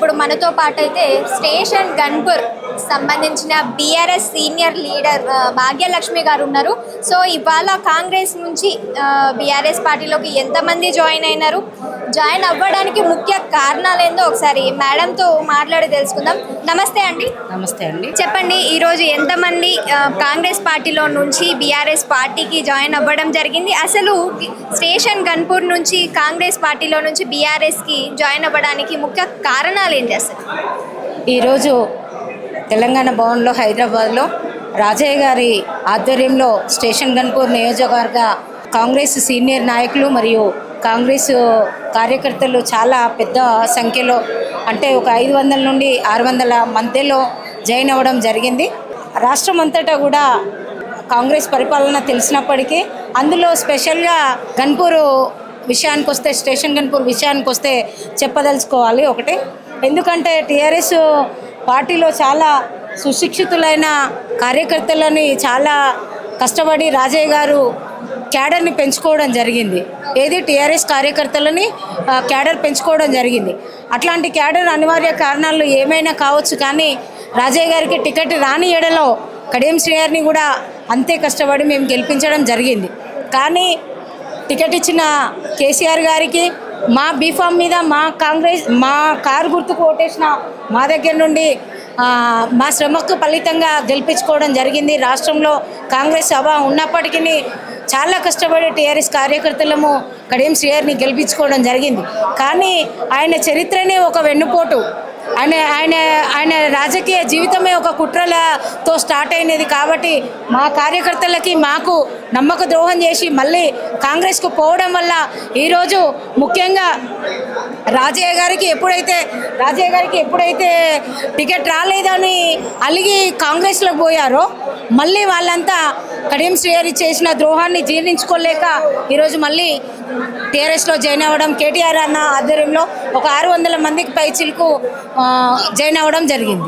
ఇప్పుడు మనతో పాటు అయితే స్టేషన్ గన్పూర్ సంబంధించిన బీఆర్ఎస్ సీనియర్ లీడర్ భాగ్యలక్ష్మి గారు ఉన్నారు. సో ఇవాళ కాంగ్రెస్ నుంచి బీఆర్ఎస్ పార్టీలోకి ఎంతమంది జాయిన్ అయినారు, జాయిన్ అవ్వడానికి ముఖ్య కారణాలు ఏందో ఒకసారి మేడంతో మాట్లాడి తెలుసుకుందాం. నమస్తే అండి. నమస్తే అండి. చెప్పండి, ఈరోజు ఎంతమంది కాంగ్రెస్ పార్టీలో నుంచి బీఆర్ఎస్ పార్టీకి జాయిన్ అవ్వడం జరిగింది? అసలు స్టేషన్ గన్పూర్ నుంచి కాంగ్రెస్ పార్టీలో నుంచి బీఆర్ఎస్కి జాయిన్ అవ్వడానికి ముఖ్య కారణాలు ఏంటి? అసలు ఈరోజు తెలంగాణ భవన్లో హైదరాబాద్లో రాజయ్య గారి ఆధ్వర్యంలో స్టేషన్ గన్పూర్ నియోజకవర్గ కాంగ్రెస్ సీనియర్ నాయకులు మరియు కాంగ్రెస్ కార్యకర్తలు చాలా పెద్ద సంఖ్యలో, అంటే ఒక 500 నుండి 600 మధ్యలో జాయిన్ అవ్వడం జరిగింది. రాష్ట్రం అంతటా కూడా కాంగ్రెస్ పరిపాలన తెలిసినప్పటికీ అందులో స్పెషల్గా గన్పూర్ విషయానికి వస్తే, స్టేషన్ గన్పూర్ విషయానికి వస్తే చెప్పదలుచుకోవాలి ఒకటి. ఎందుకంటే టీఆర్ఎస్ పార్టీలో చాలా సుశిక్షితులైన కార్యకర్తలని చాలా కష్టపడి రాజయ్య గారు క్యాడర్ని పెంచుకోవడం జరిగింది. ఏది టీఆర్ఎస్ కార్యకర్తలని క్యాడర్ పెంచుకోవడం జరిగింది. అట్లాంటి క్యాడర్ అనివార్య కారణాలు ఏమైనా కావచ్చు, కానీ రాజయ్య గారికి టికెట్ రాని ఏడలో కడియం శ్రీగారిని కూడా అంతే కష్టపడి మేము గెలిపించడం జరిగింది. కానీ టికెట్ ఇచ్చిన కేసీఆర్ గారికి మా బీఫామ్ మీద మా కారు గుర్తుకు ఓటేసిన మా దగ్గర నుండి మా శ్రమకు ఫలితంగా గెలిపించుకోవడం జరిగింది. రాష్ట్రంలో కాంగ్రెస్ సభ ఉన్నప్పటికీ చాలా కష్టపడి టీఆర్ఎస్ కార్యకర్తలము కడియం శ్రీగారిని గెలిపించుకోవడం జరిగింది. కానీ ఆయన చరిత్రనే ఒక వెన్నుపోటు. ఆయన రాజకీయ జీవితమే ఒక కుట్రలతో స్టార్ట్ అయినది. కాబట్టి మా కార్యకర్తలకి మాకు నమ్మక ద్రోహం చేసి మళ్ళీ కాంగ్రెస్కు పోవడం వల్ల ఈరోజు ముఖ్యంగా రాజయ్య గారికి ఎప్పుడైతే టికెట్ రాలేదని అలిగి కాంగ్రెస్లోకి పోయారో, మళ్ళీ వాళ్ళంతా కడియం శ్రీగారి చేసిన ద్రోహాన్ని జీర్ణించుకోలేక ఈరోజు మళ్ళీ టీఆర్ఎస్లో జాయిన్ అవ్వడం, కేటీఆర్ అన్న ఆధ్వర్యంలో ఒక 600 మందికి పైచిలకు జాయిన్ అవ్వడం జరిగింది.